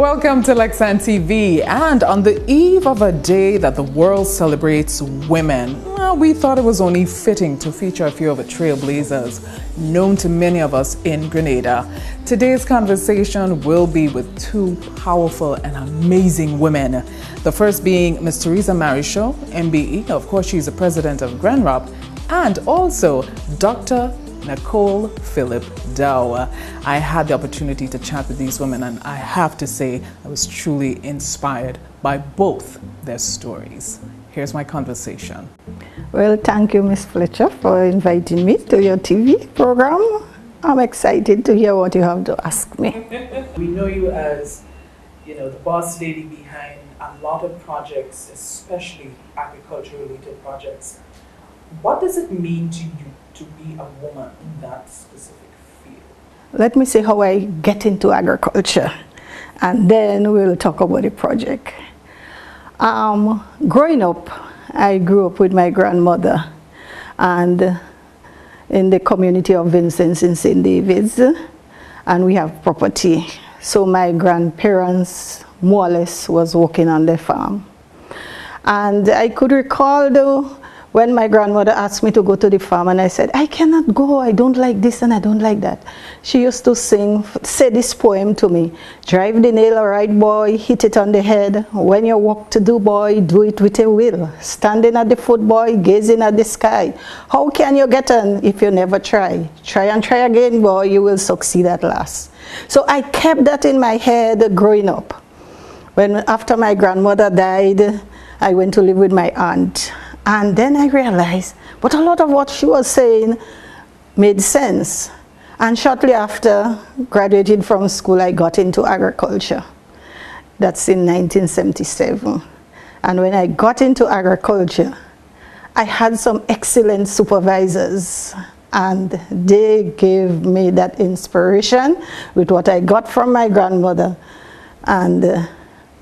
Welcome to Lexan TV, and on the eve of a day that the world celebrates women, we thought it was only fitting to feature a few of the trailblazers known to many of us in Grenada. Today's conversation will be with two powerful and amazing women. The first being Ms. Theresa Marryshow MBE. Of course, she's the president of GRENROP, and also Dr. Nicole Philip-Dau. I had the opportunity to chat with these women, and I have to say I was truly inspired by both their stories. Here's my conversation. Well, thank you, Ms. Fletcher, for inviting me to your TV program. I'm excited to hear what you have to ask me. We know you as, the boss lady behind a lot of projects, especially agriculture-related projects. What does it mean to you to be a woman in that specific field? Let me say how I get into agriculture, and then we'll talk about the project. Growing up, I grew up with my grandmother and in the community of Vincent's in St. David's, and we have property. So my grandparents more or less was working on the farm. And I could recall though, when my grandmother asked me to go to the farm, and I said, I cannot go, I don't like this and I don't like that. She used to say this poem to me: drive the nail right, boy, hit it on the head. When you walk to do, boy, do it with a will. Standing at the foot, boy, gazing at the sky. How can you get on if you never try? Try and try again, boy, you will succeed at last. So I kept that in my head growing up. After my grandmother died, I went to live with my aunt. And then I realized, but a lot of what she was saying made sense. And shortly after graduating from school, I got into agriculture. That's in 1977. And when I got into agriculture, I had some excellent supervisors, and they gave me that inspiration with what I got from my grandmother. And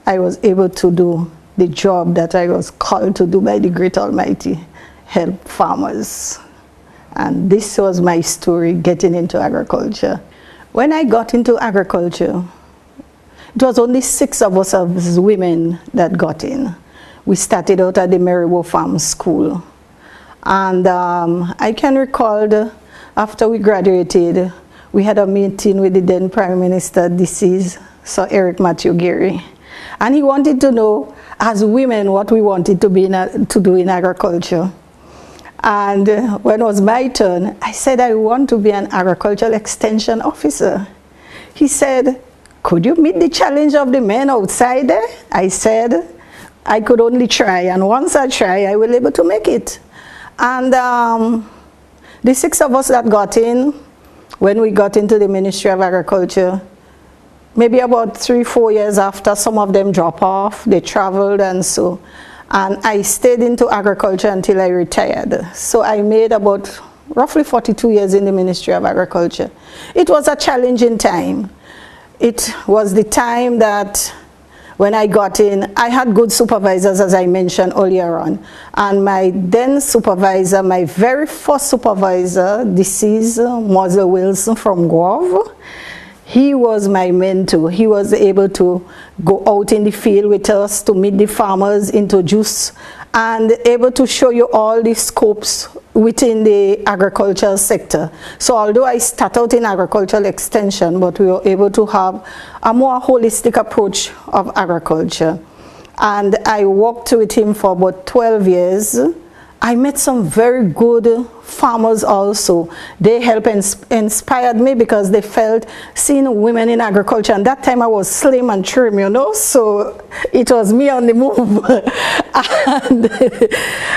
I was able to do the job that I was called to do by the great Almighty: help farmers. And this was my story getting into agriculture. When I got into agriculture, it was only 6 of us as women that got in. We started out at the Maryville Farm School. And I can recall after we graduated, we had a meeting with the then Prime Minister, deceased Sir Eric Matthew Gary. And he wanted to know, as women, what we wanted to do in agriculture. And when it was my turn, I said I want to be an agricultural extension officer. He said, could you meet the challenge of the men outside there? I said I could only try, and once I try, I will be able to make it. And the 6 of us that got in, when we got into the Ministry of Agriculture, maybe about 3-4 years after, some of them dropped off, they traveled and so. And I stayed into agriculture until I retired. So I made about roughly 42 years in the Ministry of Agriculture. It was a challenging time. It was the time that when I got in, I had good supervisors, as I mentioned earlier on. And my then supervisor, my very first supervisor, deceased Mosel Wilson from Grove, he was my mentor. He was able to go out in the field with us to meet the farmers, introduce, and able to show you all the scopes within the agricultural sector. So although I started out in agricultural extension, but we were able to have a more holistic approach of agriculture. And I worked with him for about 12 years. I met some very good farmers also. They helped inspired me because they felt seeing women in agriculture, and that time I was slim and trim, so it was me on the move.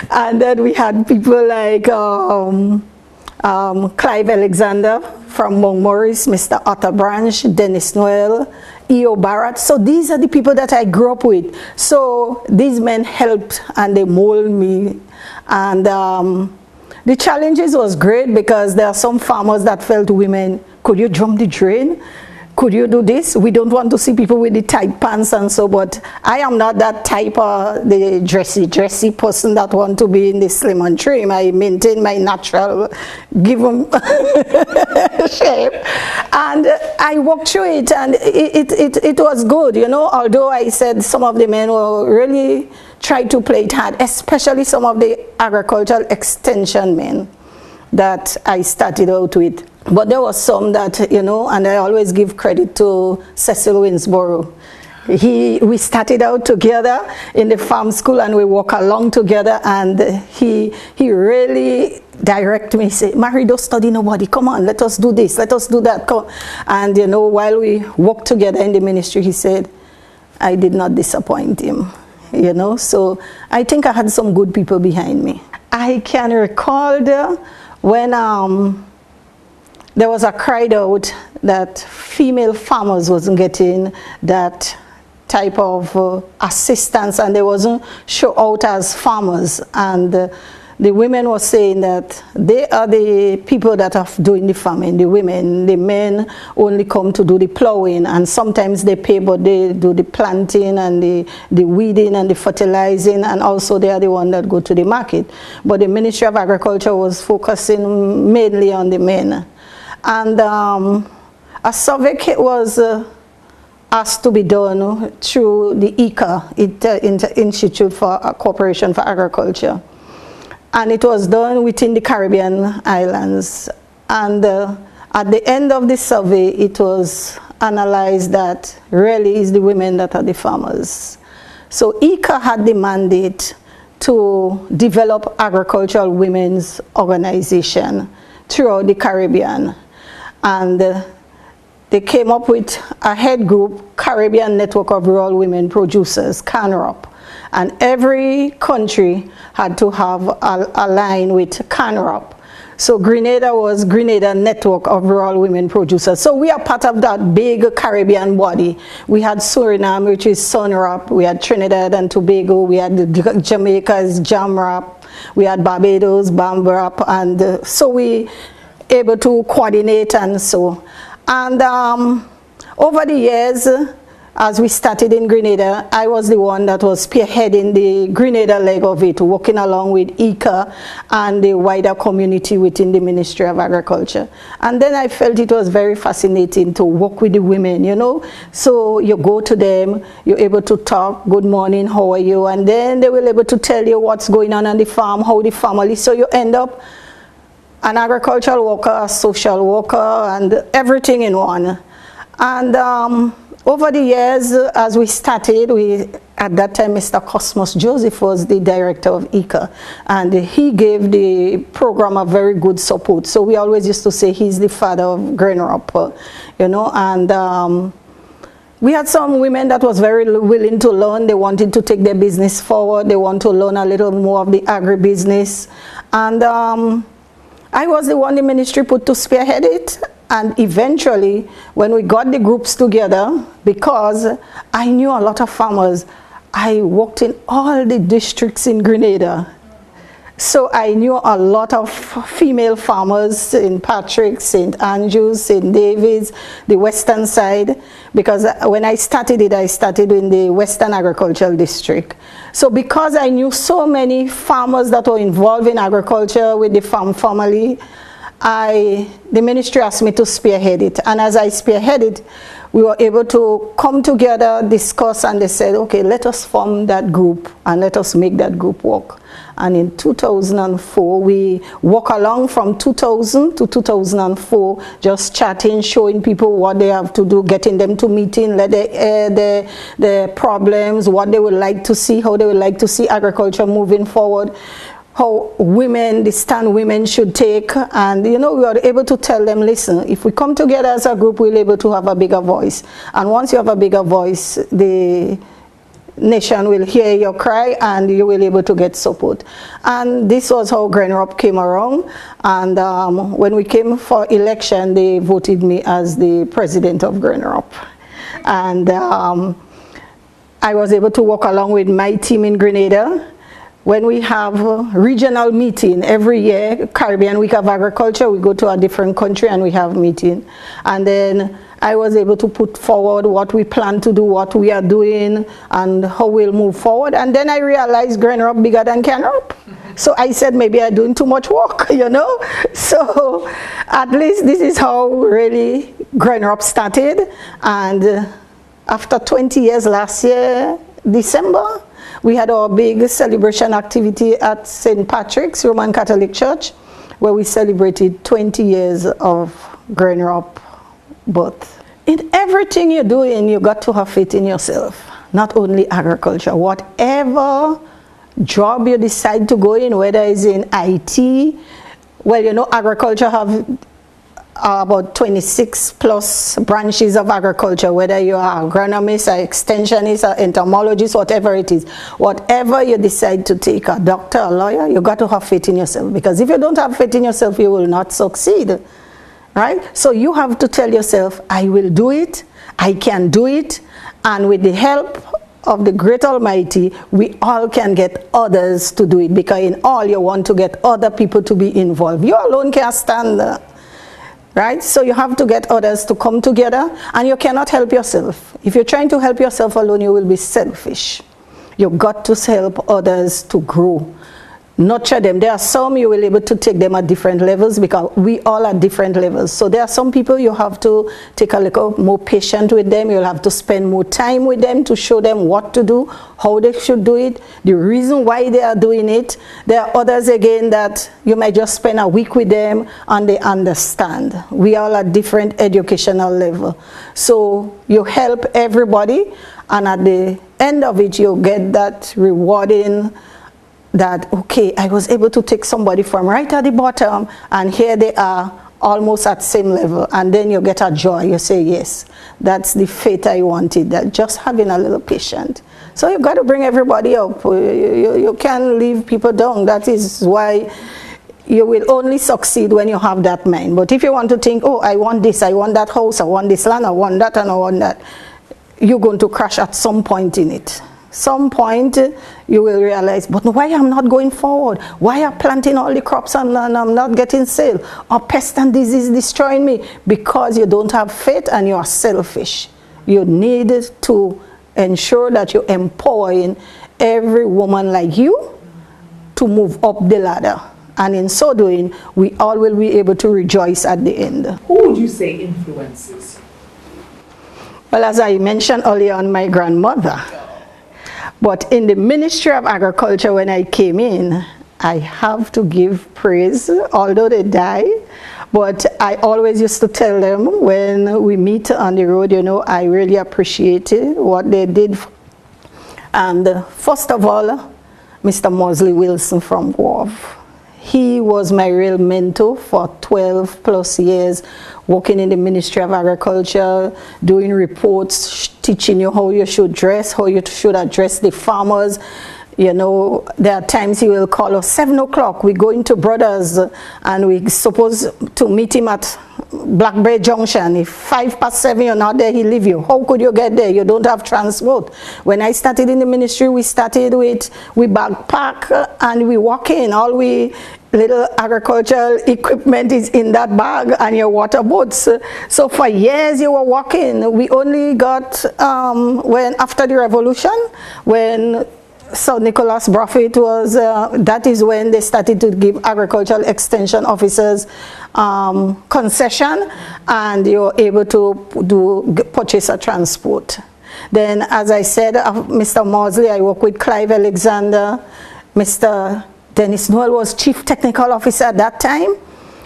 and then we had people like Clive Alexander from Mount Morris, Mr. Otter Branch, Dennis Noel, E.O. Barrett. So these are the people that I grew up with. So these men helped and they molded me. And the challenges was great because there are some farmers that felt, women, could you drum the drain? could you do this? We don't want to see people with the tight pants and so, but I am not that type of the dressy person that want to be in the slim and trim. I maintain my natural given shape. And I walked through it, and it was good, you know, although I said some of the men were really trying to play it hard, especially some of the agricultural extension men that I started out with. But there was some that, you know, and I always give credit to Cecil Winsborough. We started out together in the farm school, and we walk along together, and he really direct me, say, Mary, don't study nobody, come on, let us do this, let us do that, come. And you know, while we walked together in the ministry, he said, I did not disappoint him, you know. So I think I had some good people behind me. I can recall when there was a cried out that female farmers wasn't getting that type of assistance, and they wasn't shown out as farmers, and the women were saying that they are the people that are doing the farming, the women. The men only come to do the plowing, and sometimes they pay, but they do the planting and the weeding and the fertilizing, and also they are the one that go to the market. But the Ministry of Agriculture was focusing mainly on the men. And a survey was asked to be done through the ICA, Institute for Cooperation for Agriculture. And it was done within the Caribbean islands. And at the end of the survey, it was analyzed that really is the women that are the farmers. So ICA had the mandate to develop agricultural women's organization throughout the Caribbean. And they came up with a head group, Caribbean Network of Rural Women Producers, GRENROP. And every country had to have a line with GRENROP. So Grenada was Grenada Network of Rural Women Producers. So we are part of that big Caribbean body. We had Suriname, which is SUNROP. We had Trinidad and Tobago. We had Jamaica's JAMROP. We had Barbados, BAMROP. And so we able to coordinate and so. And over the years, as we started in Grenada, I was the one that was spearheading the Grenada leg of it, working along with ICA and the wider community within the Ministry of Agriculture. And then I felt it was very fascinating to work with the women, you know. So you go to them, you're able to talk, good morning, how are you? And then they will be able to tell you what's going on the farm, how the family. So you end up an agricultural worker, a social worker, and everything in one. And over the years, as we started, at that time, Mr. Cosmos Joseph was the director of ICA, and he gave the program a very good support. So we always used to say he's the father of GRENROP, you know, and we had some women that was very willing to learn. They wanted to take their business forward. They want to learn a little more of the agribusiness. And I was the one the ministry put to spearhead it. And eventually, when we got the groups together, because I knew a lot of farmers, I worked in all the districts in Grenada. So I knew a lot of female farmers, St. Patrick's, St. Andrews, St. David's, the western side, because when I started it, I started in the Western Agricultural District. So because I knew so many farmers that were involved in agriculture with the farm family, the ministry asked me to spearhead it. And as I spearheaded, we were able to come together, discuss, and they said, okay, let us form that group and let us make that group work. And in 2004, we walk along from 2000 to 2004, just chatting, showing people what they have to do, getting them to meeting, let they air their problems, what they would like to see, how they would like to see agriculture moving forward, how women, the stand women should take. And you know, we are able to tell them, listen, if we come together as a group, we're able to have a bigger voice. And once you have a bigger voice, the nation will hear your cry and you will be able to get support. And this was how GRENROP came around. And when we came for election, they voted me as the president of GRENROP. And I was able to work along with my team in Grenada. When we have a regional meeting every year, Caribbean Week of Agriculture, we go to a different country and we have meeting. And then I was able to put forward what we plan to do, what we are doing, and how we'll move forward. And then I realized GRENROP bigger than CANROP. So I said, maybe I'm doing too much work, you know. So at least this is how really GRENROP started. And after 20 years last year, December, we had our big celebration activity at St. Patrick's Roman Catholic Church, where we celebrated 20 years of GRENROP birth. In everything you're doing, you got to have faith in yourself, not only agriculture. Whatever job you decide to go in, whether it's in IT, well, you know, agriculture have about 26 plus branches of agriculture, whether you are agronomist, or extensionist, or entomologist, whatever it is. Whatever you decide to take, a doctor, a lawyer, you got to have faith in yourself, because if you don't have faith in yourself, you will not succeed, right? So you have to tell yourself, I will do it, I can do it, and with the help of the great Almighty, we all can get others to do it, because in all you want to get other people to be involved. You alone can't stand right? So you have to get others to come together, and you cannot help yourself. If you're trying to help yourself alone, you will be selfish. You've got to help others to grow. Nurture them. There are some you will be able to take them at different levels, because we all at different levels. So there are some people you have to take a little more patient with them. You'll have to spend more time with them to show them what to do, how they should do it, the reason why they are doing it. There are others again that you might just spend a week with them and they understand. We all at different educational level. So you help everybody, and at the end of it you get that rewarding that, okay, I was able to take somebody from right at the bottom, and here they are almost at same level, and then you get a joy. You say, yes, that's the faith I wanted, that just having a little patience. So you got to bring everybody up. You can't leave people down. That is why you will only succeed when you have that mind. But if you want to think, oh, I want this, I want that house, I want this land, I want that, and I want that, you're going to crash at some point in it. Some point you will realize, but why I'm not going forward? Why I'm planting all the crops and I'm not getting sale? Or pest and disease destroying me? Because you don't have faith and you are selfish. You need to ensure that you're empowering every woman like you to move up the ladder. And in so doing, we all will be able to rejoice at the end. Who would you say influences? Well, as I mentioned earlier on, my grandmother. But in the Ministry of Agriculture, when I came in, I have to give praise, although they died. But I always used to tell them when we meet on the road, you know, I really appreciated what they did. And first of all, Mr. Mosley Wilson from Wharf. He was my real mentor for 12 plus years, working in the Ministry of Agriculture, doing reports, teaching you how you should dress, how you should address the farmers. You know, there are times he will call us 7 o'clock. We go into Brothers and we supposed to meet him at Blackberry Junction. If 7:05 you're not there, he leave you. How could you get there? You don't have transport. When I started in the ministry, we started with we backpack and we walk in. All we little agricultural equipment is in that bag and your water boats. So for years you were walking. We only got when after the revolution, when so Nicholas Prophet was, that is when they started to give agricultural extension officers concession, and you're able to purchase a transport. Then, as I said, Mr. Mosley, I work with Clive Alexander. Mr. Dennis Noel was Chief Technical Officer at that time,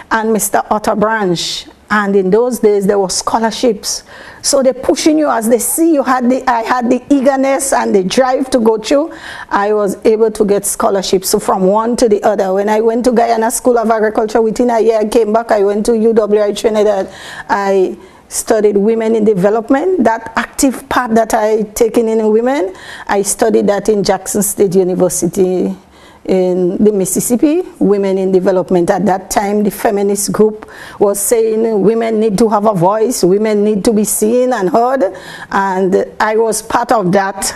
and Mr. Otto Branch. And in those days, there were scholarships. So they're pushing you as they see you had I had the eagerness and the drive to go through. I was able to get scholarships. So from one to the other. When I went to Guyana School of Agriculture, within a year I came back. I went to UWI Trinidad. I studied women in development. That active part that I taken in women, I studied that in Jackson State University in the Mississippi, Women in Development. At that time, the feminist group was saying women need to have a voice, women need to be seen and heard, and I was part of that.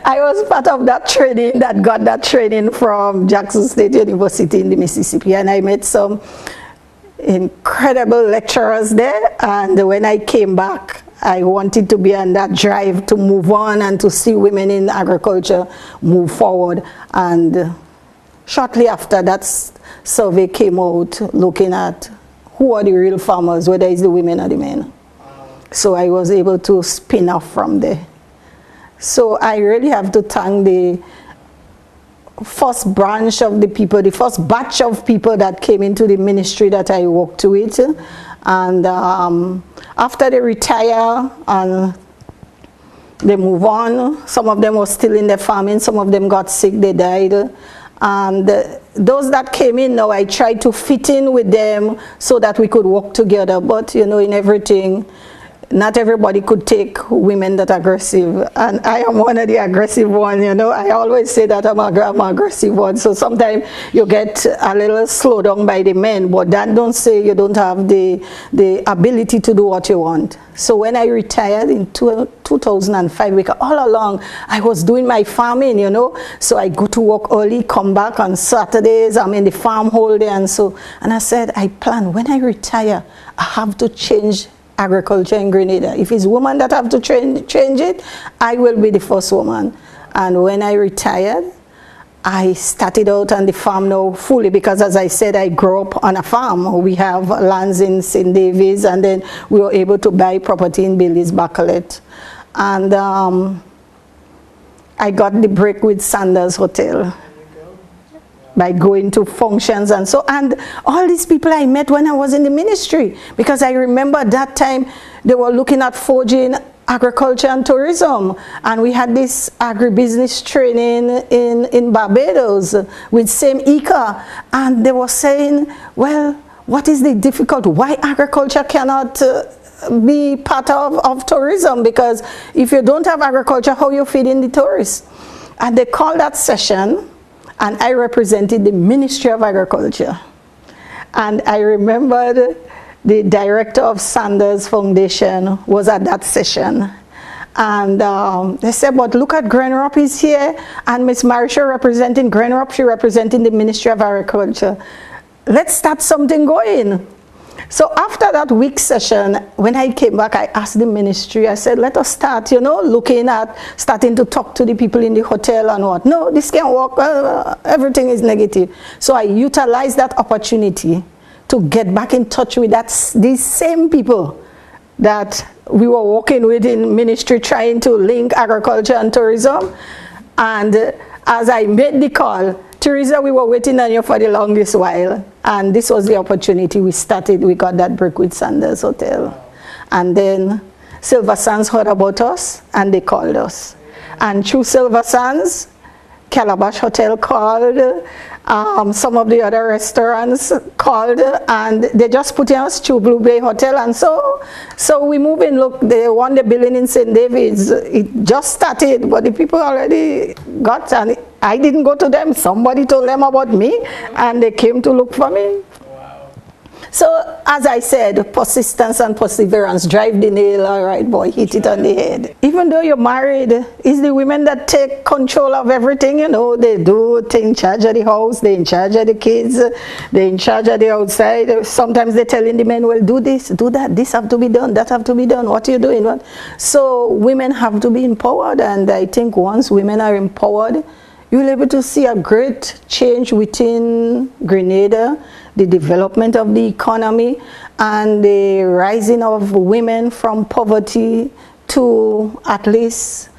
I was part of that training, that got that training from Jackson State University in the Mississippi, and I met some incredible lecturers there, and when I came back, I wanted to be on that drive to move on and to see women in agriculture move forward. And shortly after that survey came out looking at who are the real farmers, whether it's the women or the men. So I was able to spin off from there. So I really have to thank the first branch of the people, the first batch of people that came into the ministry that I worked with. And after they retire and they move on, some of them were still in the farming, some of them got sick, they died. And those that came in now, I tried to fit in with them so that we could work together. But you know, in everything, not everybody could take women that are aggressive, and I am one of the aggressive ones, you know. I always say that I'm an aggressive one, so sometimes you get a little slowed down by the men, but that don't say you don't have the ability to do what you want. So when I retired in 2005, because all along I was doing my farming, you know, so I go to work early, come back on Saturdays, I'm in the farm whole day, and I said, I plan, when I retire, I have to change agriculture in Grenada. If it's women that have to change it, I will be the first woman. And when I retired, I started out on the farm now fully, because as I said, I grew up on a farm. We have lands in St. David's, and then we were able to buy property in Bailey's Bacalet. And I got the break with Sanders Hotel by going to functions and so, and all these people I met when I was in the ministry, because I remember at that time they were looking at forging agriculture and tourism, and we had this agribusiness training in Barbados with same ICA, and they were saying, well, what is the difficulty? Why agriculture cannot be part of tourism? Because if you don't have agriculture, how you feed in the tourists? And they called that session, and I represented the Ministry of Agriculture. And I remembered the director of Sanders Foundation was at that session. And they said, but look at GRENROP is here, and Miss Maricho representing GRENROP, she representing the Ministry of Agriculture. Let's start something going. So after that week session, when I came back, I asked the ministry, I said, let us start, you know, looking at, starting to talk to the people in the hotel and what. No, this can't work, everything is negative. So I utilized that opportunity to get back in touch with these same people that we were working with in ministry, trying to link agriculture and tourism. And as I made the call, Teresa, we were waiting on you for the longest while, and this was the opportunity we started. We got that break with Sanders Hotel. And then Silver Sands heard about us, and they called us. And through Silver Sands, Calabash Hotel called, some of the other restaurants called, and they just put us to Blue Bay Hotel, and so we move in. Look, they won the building in St. David's. It just started, but the people already got, and I didn't go to them. Somebody told them about me, and they came to look for me. So, as I said, persistence and perseverance drive the nail. All right, boy, hit it on the head. Even though you're married, it's the women that take control of everything, you know. They do take in charge of the house, they're in charge of the kids, they're in charge of the outside. Sometimes they're telling the men, well, do this, do that, this have to be done, that have to be done, what are you doing? What? So, women have to be empowered, and I think once women are empowered, you'll be able to see a great change within Grenada, the development of the economy, and the rising of women from poverty to at least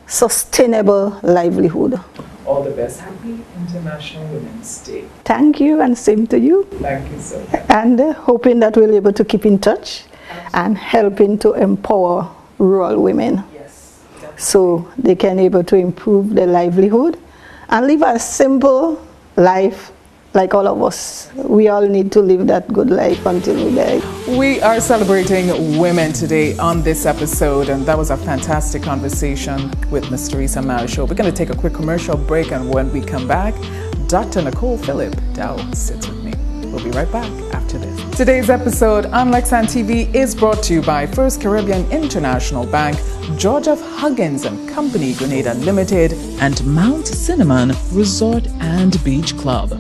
sustainable livelihood. All the best. Happy International Women's Day. Thank you, and same to you. Thank you so much. And hoping that we'll be able to keep in touch. Absolutely. And helping to empower rural women. Yes, so they can be able to improve their livelihood and live a simple life like all of us. We all need to live that good life until we die. We are celebrating women today on this episode, and that was a fantastic conversation with Ms. Teresa Marryshow. We're going to take a quick commercial break, and when we come back, Dr. Nicole Philip-Dau sits with me. We'll be right back after this. Today's episode on Lexan TV is brought to you by First Caribbean International Bank, George F. Huggins and Company Grenada Limited, and Mount Cinnamon Resort and Beach Club.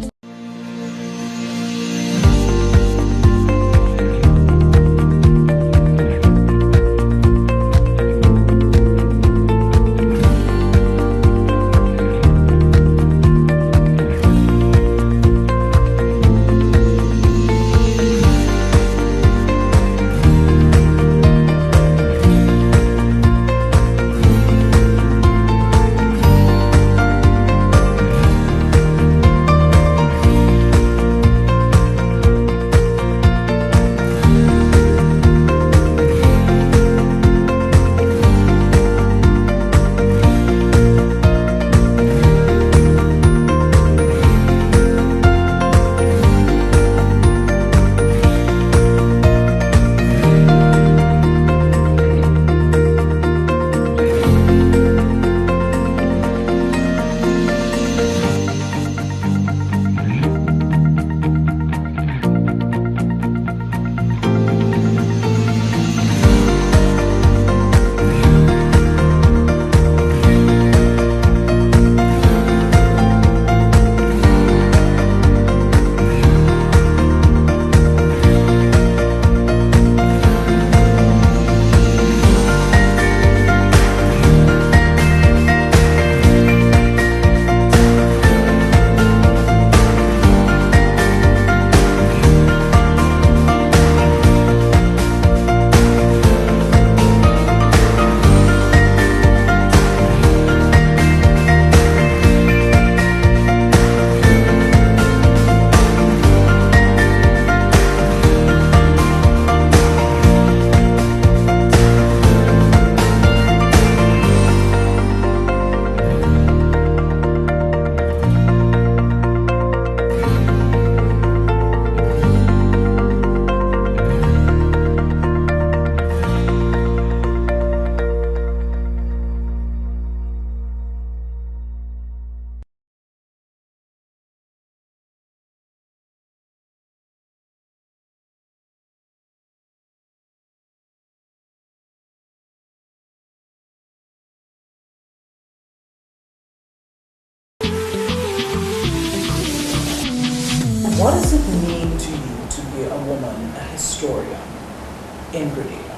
in Grenada.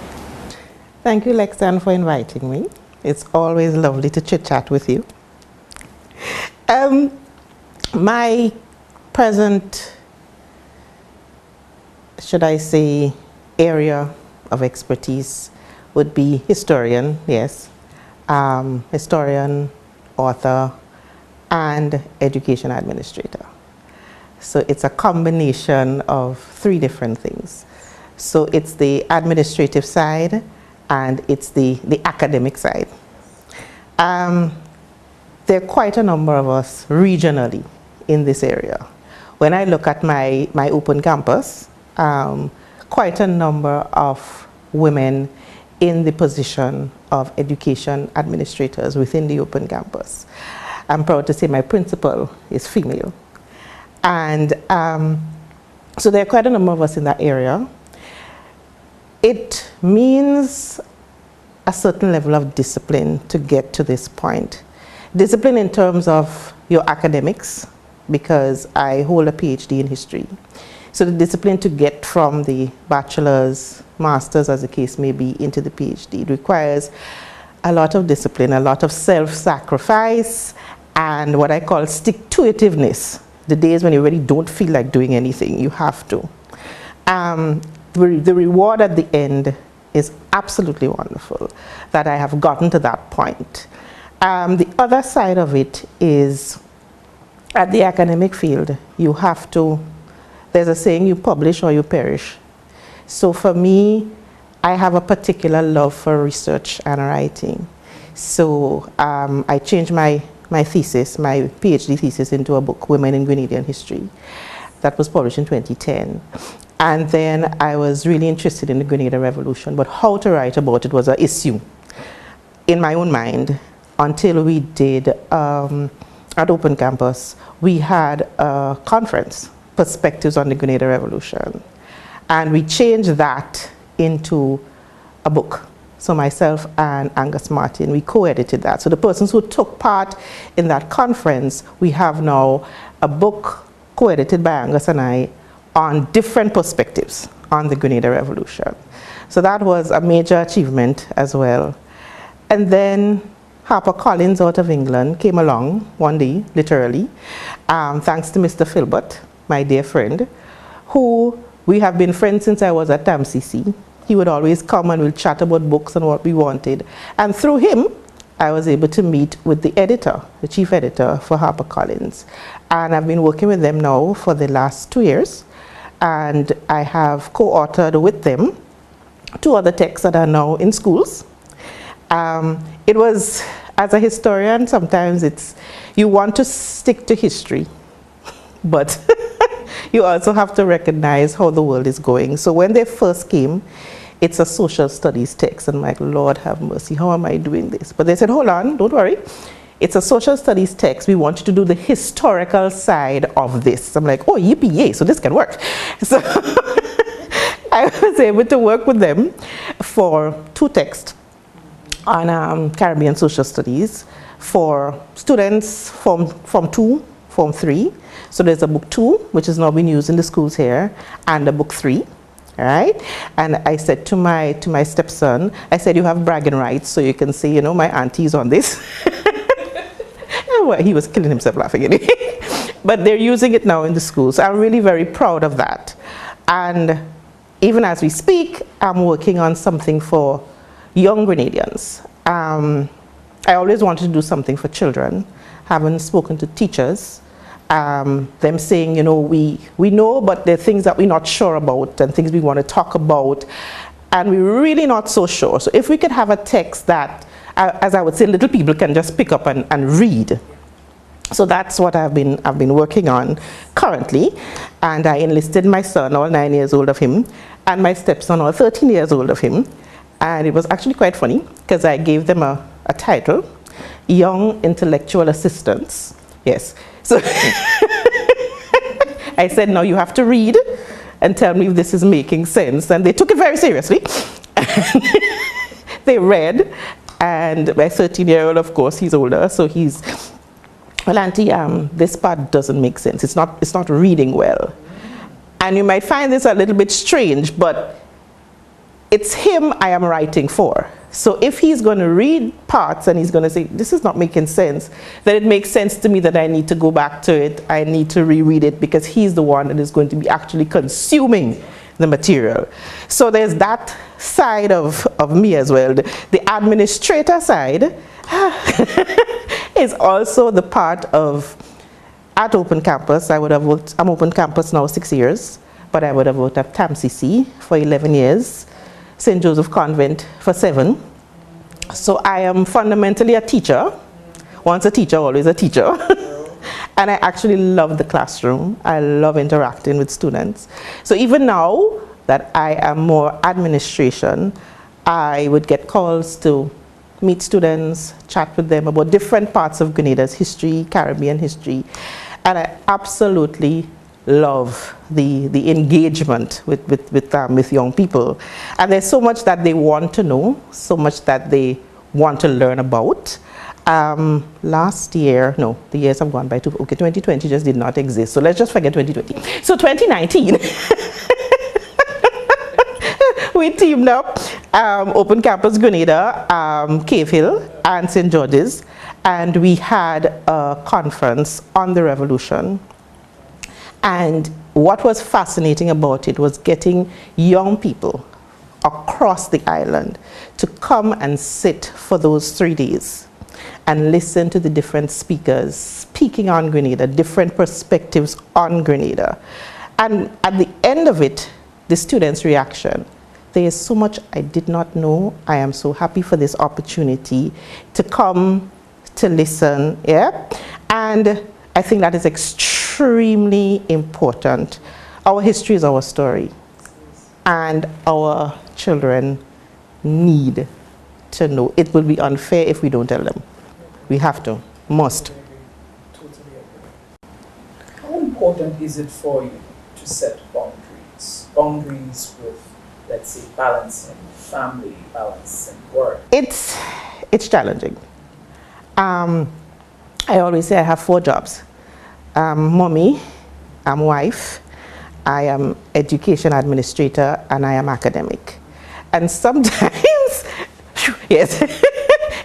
Thank you, Lexan, for inviting me. It's always lovely to chit-chat with you. My present, should I say, area of expertise would be historian, yes, historian, author, and education administrator. So it's a combination of three different things. So it's the administrative side and it's the academic side. There are quite a number of us regionally in this area. When I look at my open campus, quite a number of women in the position of education administrators within the open campus. I'm proud to say my principal is female. And so there are quite a number of us in that area. It means a certain level of discipline to get to this point. Discipline in terms of your academics, because I hold a PhD in history. So the discipline to get from the bachelor's, master's, as the case may be, into the PhD requires a lot of discipline, a lot of self-sacrifice, and what I call stick-to-itiveness. The days when you really don't feel like doing anything, you have to. The reward at the end is absolutely wonderful, that I have gotten to that point. The other side of it is, at the academic field, you have to, there's a saying, you publish or you perish. So for me, I have a particular love for research and writing. So I changed my thesis, my PhD thesis, into a book, Women in Grenadian History, that was published in 2010. And then I was really interested in the Grenada Revolution, but how to write about it was an issue in my own mind until we did, at Open Campus, we had a conference, Perspectives on the Grenada Revolution. And we changed that into a book. So myself and Angus Martin, we co-edited that. So the persons who took part in that conference, we have now a book co-edited by Angus and I on different perspectives on the Grenada Revolution. So that was a major achievement as well. And then HarperCollins out of England came along one day, literally, thanks to Mr. Philbert, my dear friend, who we have been friends since I was at TAMCC. He would always come and we'll chat about books and what we wanted. And through him, I was able to meet with the editor, the chief editor for HarperCollins. And I've been working with them now for the last 2 years. And I have co-authored with them 2 other texts that are now in schools. It was, as a historian, sometimes you want to stick to history, but you also have to recognize how the world is going. So when they first came, it's a social studies text. And I'm like, Lord have mercy, how am I doing this? But they said, hold on, don't worry. It's a social studies text. We want you to do the historical side of this. I'm like, oh, yippee yay, so this can work. So I was able to work with them for 2 texts on Caribbean social studies for students from Form 2, Form 3. So there's a book 2, which is now being used in the schools here, and a book 3. All right, and I said to my stepson, I said, you have bragging rights, so you can say, you know, my auntie's on this. Well, he was killing himself laughing anyway. But they're using it now in the schools. I'm really very proud of that. And even as we speak, I'm working on something for young Grenadians. I always wanted to do something for children. Haven't spoken to teachers. Them saying, you know, we know, but there are things that we're not sure about and things we want to talk about, and we're really not so sure. So if we could have a text that, as I would say, little people can just pick up and read. So that's what I've been working on currently. And I enlisted my son, all 9 years old of him, and my stepson, all 13 years old of him. And it was actually quite funny, because I gave them a title, Young Intellectual Assistants. Yes. So I said, no, you have to read and tell me if this is making sense. And they took it very seriously. They read, and my 13-year-old, of course, he's older, so he's, well, Auntie, this part doesn't make sense. It's not reading well. And you might find this a little bit strange, but it's him I am writing for. So if he's going to read parts and he's going to say, this is not making sense, then it makes sense to me that I need to go back to it. I need to reread it because he's the one that is going to be actually consuming the material. So there's that side of me as well. The administrator side is also the part of, at Open Campus, I would have worked, I'm Open Campus now 6 years, but I would have worked at TAMCC for 11 years. St. Joseph Convent for 7. So I am fundamentally a teacher. Once a teacher, always a teacher. And I actually love the classroom. I love interacting with students. So even now that I am more administration, I would get calls to meet students, chat with them about different parts of Grenada's history, Caribbean history. And I absolutely love the engagement with young people. And there's so much that they want to know, so much that they want to learn about. Last year, no, the years have gone by too. Okay, 2020 just did not exist. So let's just forget 2020. So 2019, we teamed up Open Campus Grenada, Cave Hill, and St. George's. And we had a conference on the revolution. And what was fascinating about it was getting young people across the island to come and sit for those 3 days and listen to the different speakers speaking on Grenada, different perspectives on Grenada. And at the end of it, the students' reaction, there is so much I did not know. I am so happy for this opportunity to come to listen, yeah? And I think that is extremely important. Our history is our story, and our children need to know. It will be unfair if we don't tell them. We have to, must. Totally agree. How important is it for you to set boundaries? Boundaries with, let's say, balancing family, balancing work? It's challenging. I always say I have 4 jobs. Mommy, I'm wife, I am education administrator, and I am academic. And sometimes, yes,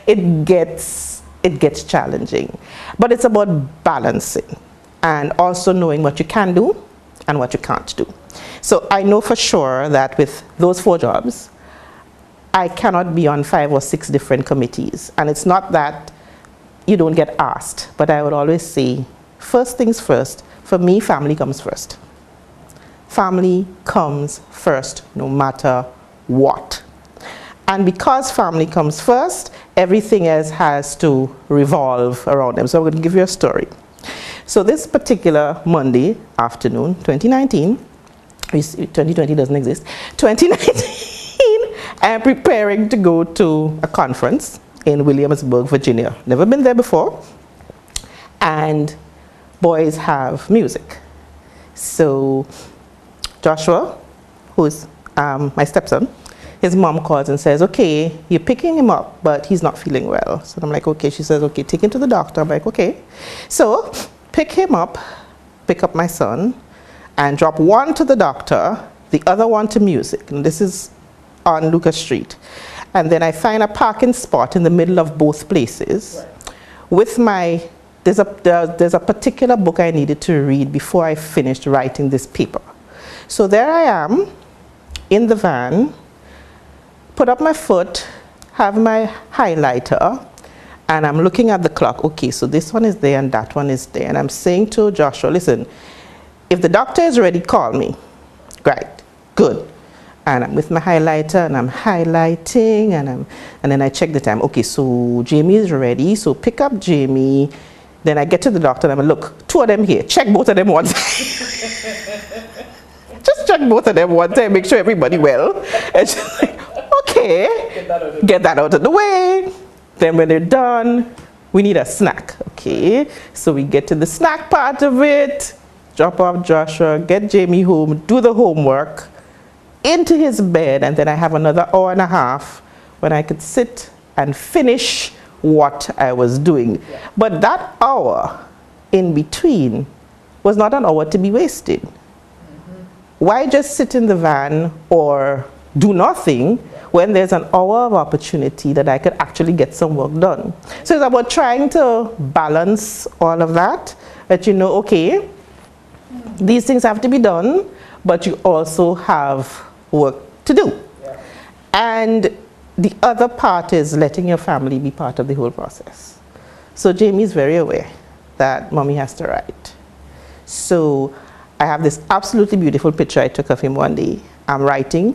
it gets challenging. But it's about balancing and also knowing what you can do and what you can't do. So I know for sure that with those 4 jobs, I cannot be on 5 or 6 different committees. And it's not that you don't get asked, but I would always say, first things first, for me, family comes first. Family comes first, no matter what. And because family comes first, everything else has to revolve around them. So I'm going to give you a story. So this particular Monday afternoon, 2019, 2020 doesn't exist, 2019, I'm preparing to go to a conference in Williamsburg, Virginia. Never been there before. And boys have music. So Joshua, who's my stepson, his mom calls and says, okay, you're picking him up, but he's not feeling well. So I'm like, okay. She says, okay, take him to the doctor. I'm like, okay. So pick him up, pick up my son, and drop one to the doctor, the other one to music. And this is on Lucas Street. And then I find a parking spot in the middle of both places. Right. With my, there's a particular book I needed to read before I finished writing this paper. So there I am in the van, put up my foot, have my highlighter, and I'm looking at the clock. Okay, so this one is there and that one is there. And I'm saying to Joshua, listen, if the doctor is ready, call me. Great, good. And I'm with my highlighter and I'm highlighting and then I check the time. Okay, so Jamie is ready, so pick up Jamie. Then I get to the doctor and I'm like, look, 2 of them here, check both of them once. Just check both of them one time, make sure everybody well. And she's like, okay, get that out of the way. Then when they're done, we need a snack. Okay, so we get to the snack part of it, drop off Joshua, get Jamie home, do the homework, into his bed, and then I have another hour and a half when I could sit and finish what I was doing. Yeah. But that hour in between was not an hour to be wasted. Mm-hmm. Why just sit in the van or do nothing when there's an hour of opportunity that I could actually get some work done. So it's about trying to balance all of that, that you know, okay, these things have to be done, but you also have work to do. Yeah. And the other part is letting your family be part of the whole process. So Jamie is very aware that mommy has to write. So I have this absolutely beautiful picture I took of him one day. I'm writing,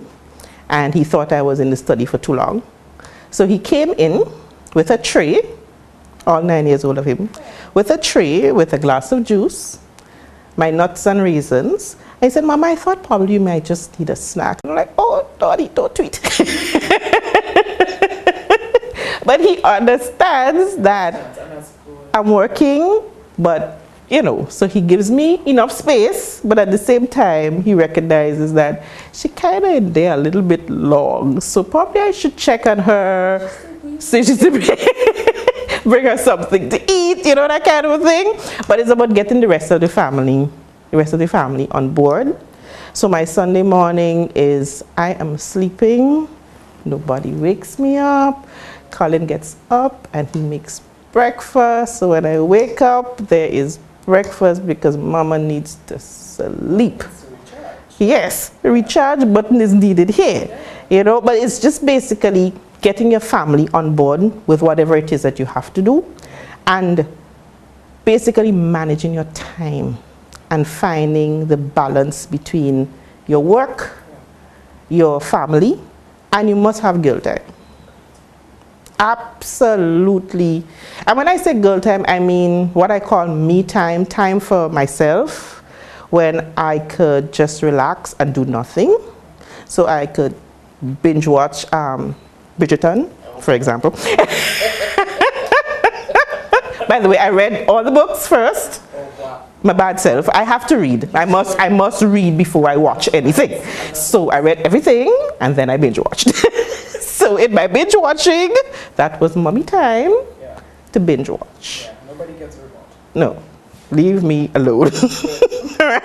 and he thought I was in the study for too long. So he came in with a tray, all 9 years old of him, with a tray with a glass of juice, my nuts and raisins. I said, Mama, I thought probably you might just need a snack. And I'm like, oh, Daddy, don't tweet. But he understands that I'm working, but you know, so he gives me enough space, but at the same time, he recognizes that she kind of in there a little bit long. So probably I should check on her, say she's bring her something to eat, you know, that kind of a thing. But it's about getting the rest of the family on board. So my Sunday morning is I am sleeping, nobody wakes me up, Colin gets up and he makes breakfast. So when I wake up, there is breakfast because Mama needs to sleep. Yes, the recharge button is needed here, you know, but it's just basically getting your family on board with whatever it is that you have to do, and basically managing your time and finding the balance between your work, your family, and you must have girl time. Absolutely. And when I say girl time, I mean what I call me time, time for myself, when I could just relax and do nothing. So I could binge watch Bridgerton, for example. By the way, I read all the books first. My bad self. I have to read. I must read before I watch anything. So I read everything and then I binge watched. So in my binge watching, that was mommy time to binge watch. Yeah, nobody gets remote. No, leave me alone. Right?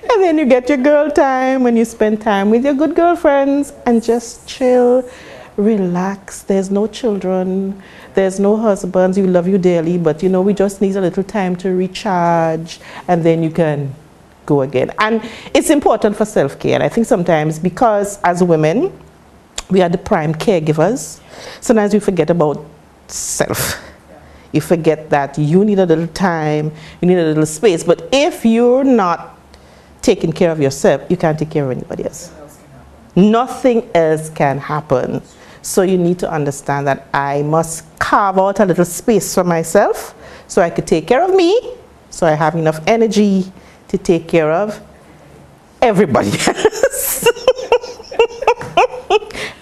And then you get your girl time when you spend time with your good girlfriends and just chill, relax. There's no children, there's no husbands. You love you dearly, but you know, we just need a little time to recharge, and then you can go again. And it's important for self-care. And I think sometimes, because as women, we are the prime caregivers, sometimes we forget about self. You forget that you need a little time, you need a little space. But if you're not taking care of yourself, you can't take care of anybody else. Nothing else can happen. So you need to understand that I must carve out a little space for myself so I could take care of me, so I have enough energy to take care of everybody else.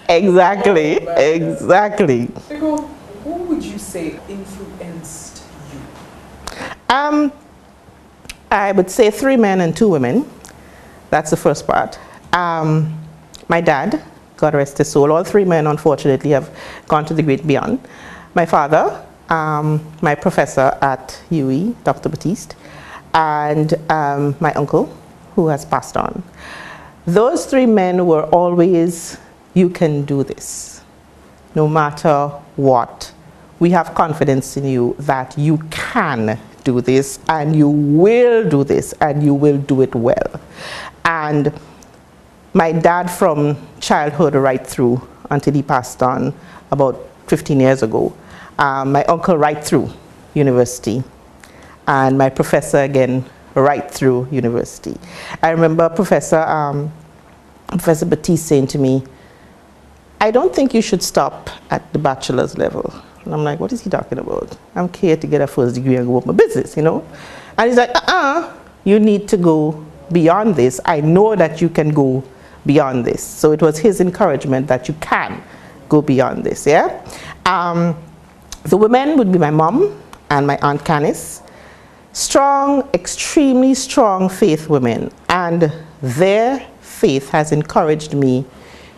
Exactly, exactly. Nicole, who would you say influenced you? I would say 3 men and 2 women. That's the first part. My dad, God rest his soul. All 3 men, unfortunately, have gone to the great beyond. My father, my professor at UE, Dr. Batiste, and my uncle, who has passed on. Those 3 men were always, you can do this, no matter what. We have confidence in you that you can do this, and you will do this, and you will do it well. And my dad, from childhood right through until he passed on about 15 years ago, my uncle right through university, and my professor again right through university. I remember Professor Batiste saying to me, I don't think you should stop at the bachelor's level. And I'm like, what is he talking about? I'm here to get a first degree and go up my business, you know? And he's like, you need to go beyond this. I know that you can go beyond this. So it was his encouragement that you can go beyond this, yeah? The women would be my mom and my Aunt Canis. Strong, extremely strong faith women. And their faith has encouraged me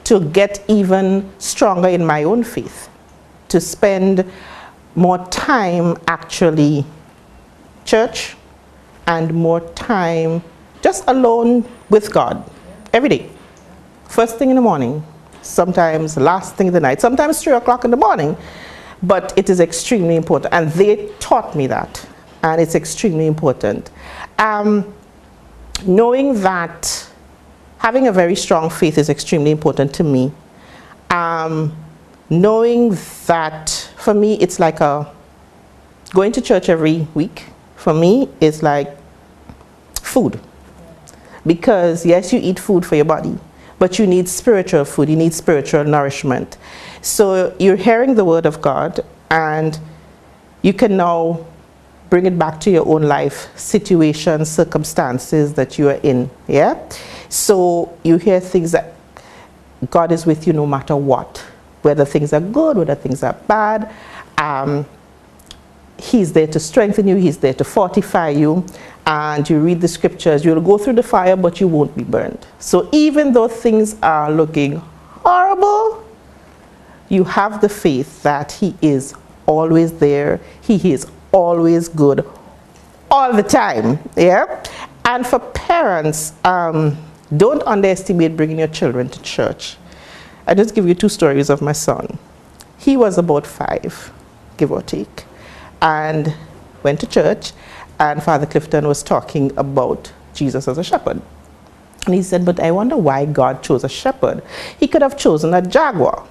to get even stronger in my own faith, to spend more time actually church and more time just alone with God every day first thing in the morning, sometimes last thing in the night, sometimes 3 o'clock in the morning, but it is extremely important. And they taught me that, and it's extremely important. Knowing that having a very strong faith is extremely important to me. Knowing that for me, it's like going to church every week, for me, is like food. Because yes, you eat food for your body, but you need spiritual food, you need spiritual nourishment. So you're hearing the word of God, and you can now bring it back to your own life, situations, circumstances that you are in, yeah? So you hear things that God is with you no matter what, whether things are good, whether things are bad. He's there to strengthen you, he's there to fortify you, and you read the scriptures, you'll go through the fire, but you won't be burned. So even though things are looking horrible, you have the faith that he is always there, he is always good, all the time, yeah? And for parents, don't underestimate bringing your children to church. I just give you 2 stories of my son. He was about 5, give or take, and went to church, and Father Clifton was talking about Jesus as a shepherd. And he said, but I wonder why God chose a shepherd. He could have chosen a jaguar.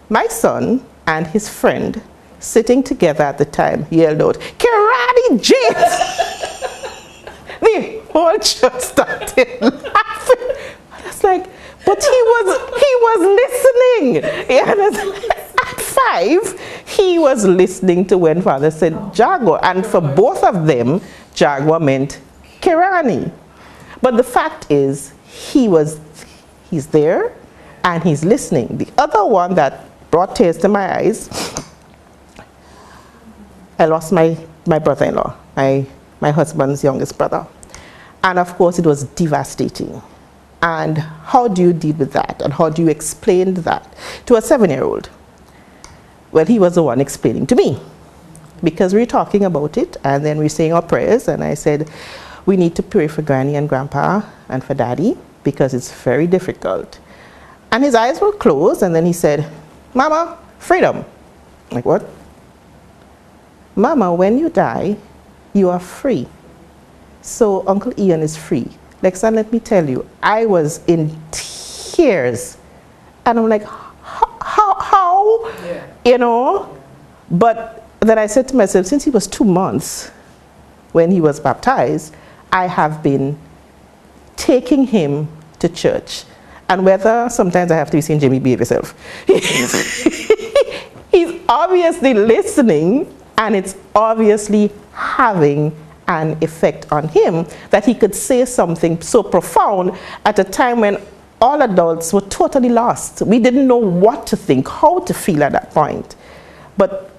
My son and his friend, sitting together at the time, yelled out, "Karate James!" The whole church started laughing. I was like, but he was listening. Yeah, at 5, he was listening to when Father said jaguar, and for both of them, jaguar meant Kirani. But the fact is, he's there and he's listening. The other one that brought tears to my eyes, I lost my brother-in-law, my husband's youngest brother. And of course, it was devastating. And how do you deal with that? And how do you explain that to a 7-year-old? Well, he was the one explaining to me, because we were talking about it, and then we were saying our prayers, and I said, we need to pray for Granny and Grandpa and for Daddy, because it's very difficult. And his eyes were closed, and then he said, Mama, freedom. I'm like, what? Mama, when you die, you are free. So Uncle Ian is free. Lexan, let me tell you, I was in tears. And I'm like, how? Yeah. You know? But then I said to myself, since he was 2 months when he was baptized, I have been taking him to church. And whether sometimes I have to be saying, Jimmy, behave yourself. He's obviously listening, and it's obviously having an effect on him that he could say something so profound at a time when all adults were totally lost. We didn't know what to think, how to feel at that point. But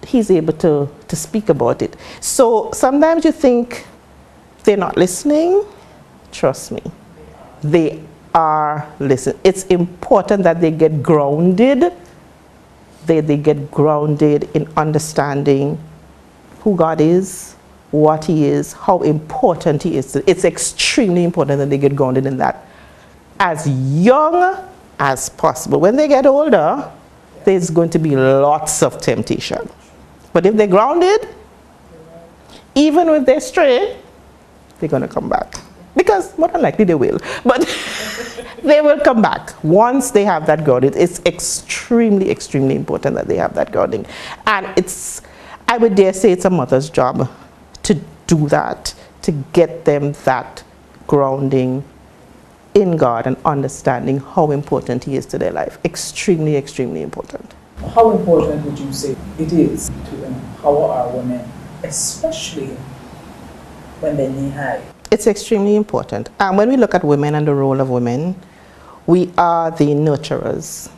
he's able to speak about it. So sometimes you think they're not listening. Trust me, they are listening. It's important that they get grounded. They get grounded in understanding who God is, what he is, how important he is. It's extremely important that they get grounded in that as young as possible. When they get older, there's going to be lots of temptation. But if they're grounded, even if they stray, they're going to come back. Because more than likely they will. But they will come back once they have that grounding. It's extremely, extremely important that they have that grounding. And I would dare say it's a mother's job to do that, to get them that grounding in God and understanding how important he is to their life. Extremely, extremely important. How important would you say it is to empower our women, especially when they're knee-high? It's extremely important. When we look at women and the role of women, we are the nurturers.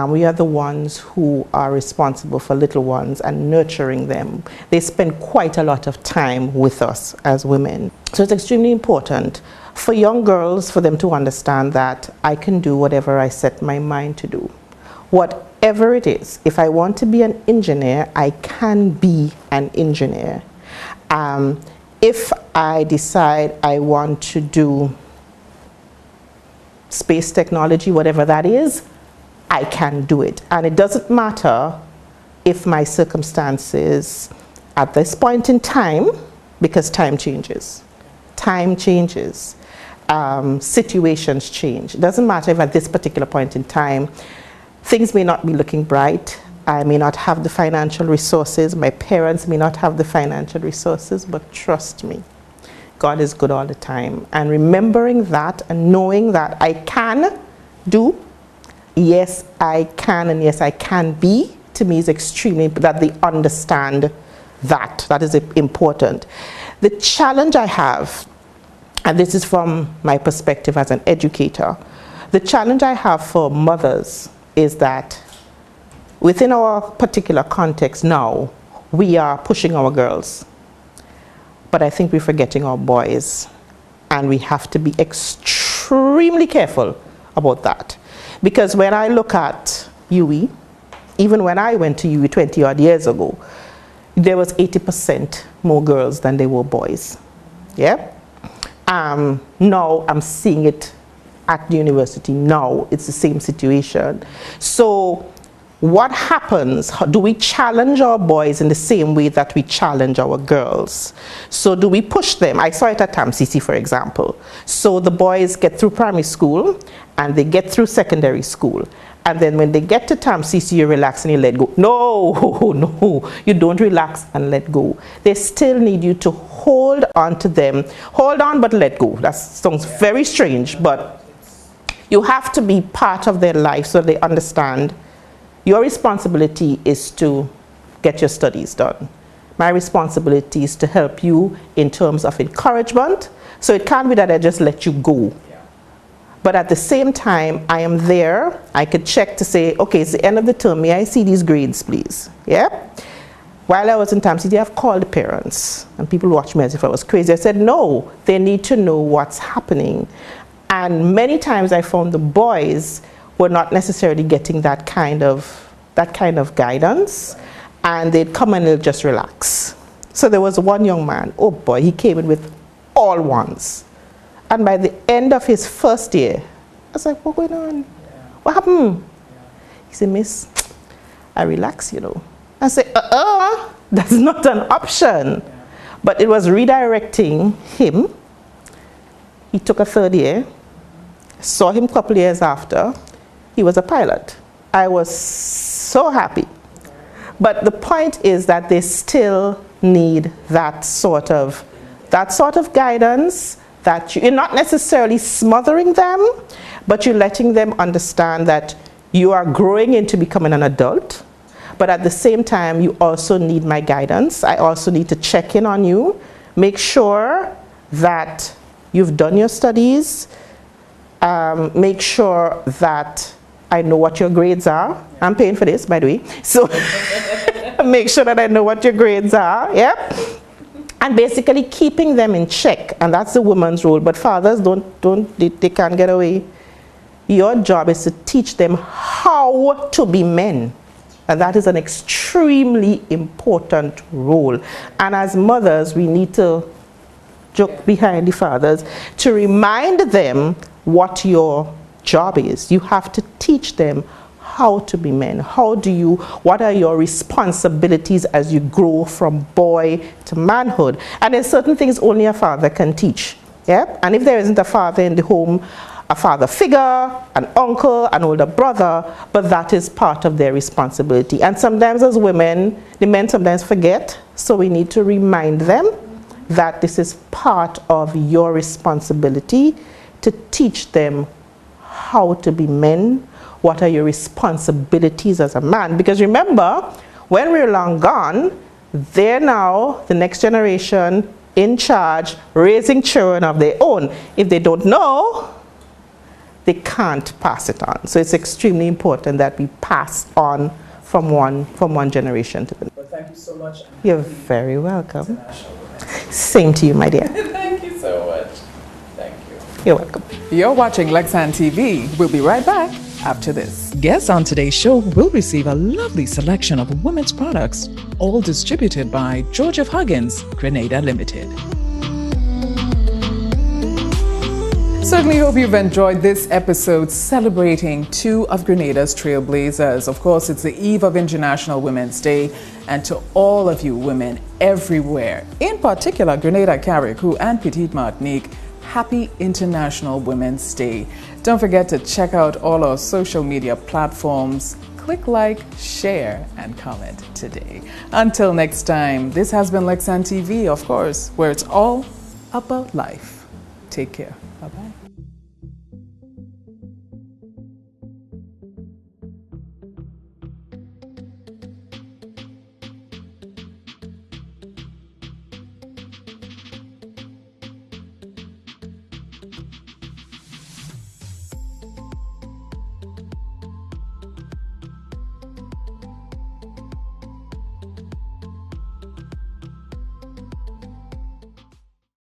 We are the ones who are responsible for little ones and nurturing them. They spend quite a lot of time with us as women. So it's extremely important for young girls, for them to understand that I can do whatever I set my mind to do. Whatever it is, if I want to be an engineer, I can be an engineer. If I decide I want to do space technology, whatever that is, I can do it. And it doesn't matter if my circumstances at this point in time, because time changes. Time changes. Situations change. It doesn't matter if at this particular point in time, things may not be looking bright. I may not have the financial resources. My parents may not have the financial resources, but trust me, God is good all the time. And remembering that and knowing that I can do, yes, I can, and yes, I can be, to me is extremely, that they understand that. That is important. The challenge I have, and this is from my perspective as an educator, the challenge I have for mothers is that within our particular context now, we are pushing our girls. But I think we're forgetting our boys. And we have to be extremely careful about that. Because when I look at UE, even when I went to UE 20 odd years ago, there was 80% more girls than there were boys. Yeah? Now I'm seeing it at the university. Now it's the same situation. So what happens? Do we challenge our boys in the same way that we challenge our girls? So do we push them? I saw it at TAMCC, for example. So the boys get through primary school and they get through secondary school. And then when they get to TAMCC, you relax and you let go. No, no, you don't relax and let go. They still need you to hold on to them. Hold on, but let go. That sounds very strange, but you have to be part of their life so they understand your responsibility is to get your studies done. My responsibility is to help you in terms of encouragement. So it can't be that I just let you go. But at the same time, I am there. I could check to say, okay, it's the end of the term. May I see these grades, please? Yeah? While I was in TAMCC, I've called the parents. And people watched me as if I was crazy. I said, no, they need to know what's happening. And many times I found the boys were not necessarily getting that kind of guidance. And they'd come and they'd just relax. So there was one young man, oh boy, he came in with all ones. And by the end of his first year, I was like, what's going on? What happened? He said, miss, I relax, you know. I said, that's not an option. But it was redirecting him. He took a third year, saw him a couple years after, he was a pilot. I was so happy. But the point is that they still need that sort of guidance, that you're not necessarily smothering them, but you're letting them understand that you are growing into becoming an adult. But at the same time, you also need my guidance. I also need to check in on you, make sure that you've done your studies, make sure that I know what your grades are. I'm paying for this, by the way. So make sure that I know what your grades are. Yeah? And basically keeping them in check, and that's the woman's role. But fathers they can't get away. Your job is to teach them how to be men, and that is an extremely important role. And as mothers, we need to joke behind the fathers to remind them what your job is. You have to teach them how to be men. What are your responsibilities as you grow from boy to manhood? And there's certain things only a father can teach. Yeah? And if there isn't a father in the home, a father figure, an uncle, an older brother, but that is part of their responsibility. And sometimes as women, the men sometimes forget, so we need to remind them that this is part of your responsibility to teach them how to be men. What are your responsibilities as a man? Because remember, when we're long gone, they're now the next generation in charge, raising children of their own. If they don't know, they can't pass it on. So it's extremely important that we pass on from one generation to the next. Well, thank you so much. You're very welcome. Same to you, my dear. Thank you so much. Thank you. You're welcome. You're watching Lexan TV. We'll be right back after this. Guests on today's show will receive a lovely selection of women's products, all distributed by George F. Huggins, Grenada Limited. Certainly hope you've enjoyed this episode celebrating two of Grenada's trailblazers. Of course, it's the eve of International Women's Day, and to all of you women everywhere, in particular Grenada, Carriacou, and Petite Martinique, happy International Women's Day. Don't forget to check out all our social media platforms. Click like, share, and comment today. Until next time, this has been Lexan TV, of course, where it's all about life. Take care. Bye-bye.